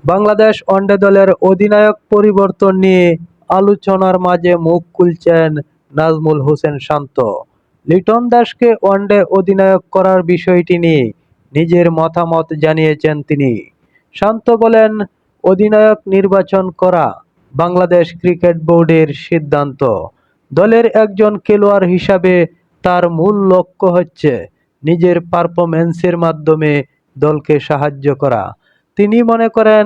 Bangladesh one day দলের অধিনায়ক পরিবর্তন নিয়ে আলোচনার মাঝে মুখ খুলছেন নাজমুল হোসেন শান্ত। লিটন দাসকে ওয়ানডে অধিনায়ক করার বিষয়টি নিয়ে নিজের মতামত জানিয়েছেন তিনি। শান্ত বলেন, অধিনায়ক নির্বাচন করা বাংলাদেশ ক্রিকেট বোর্ডের সিদ্ধান্ত। দলের একজন খেলোয়াড় হিসাবে তার মূল লক্ষ্য হচ্ছে নিজের পারফরম্যান্সের মাধ্যমে দলকে সাহায্য করা। তিনি মনে করেন,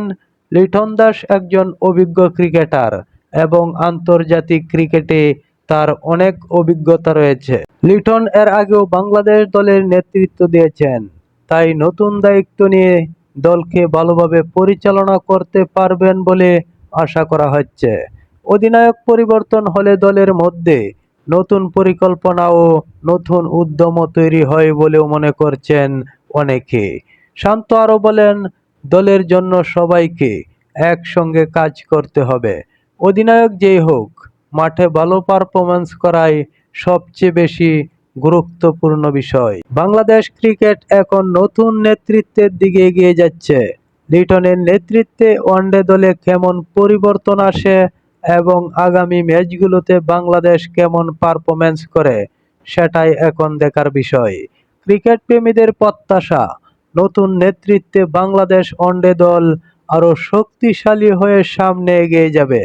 লিটন দাস একজন অভিজ্ঞ ক্রিকেটার এবং আন্তর্জাতিক ক্রিকেটে তার অনেক অভিজ্ঞতা রয়েছে। লিটন এর আগেও বাংলাদেশ দলের নেতৃত্ব দিয়েছেন, তাই নতুন দায়িত্ব নিয়ে দলকে ভালোভাবে পরিচালনা করতে পারবেন বলে আশা করা হচ্ছে। অধিনায়ক পরিবর্তন হলে দলের মধ্যে নতুন পরিকল্পনা ও নতুন উদ্যমও তৈরি হয় বলেও মনে করছেন অনেকে। শান্ত আরও বলেন, দলের জন্য সবাইকে একসঙ্গে কাজ করতে হবে। অধিনায়ক যেই হোক, মাঠে ভালো পারফরম্যান্স করাই সবচেয়ে বেশি গুরুত্বপূর্ণ বিষয়। বাংলাদেশ ক্রিকেট এখন নতুন নেতৃত্বের দিকে এগিয়ে যাচ্ছে। লিটনের নেতৃত্বে ওয়ানডে দলে কেমন পরিবর্তন আসে এবং আগামী ম্যাচগুলোতে বাংলাদেশ কেমন পারফরম্যান্স করে সেটাই এখন দেখার বিষয়। ক্রিকেট প্রেমীদের প্রত্যাশা, নতুন নেতৃত্বে বাংলাদেশ ওয়ানডে দল আরও শক্তিশালী হয়ে সামনে এগিয়ে যাবে।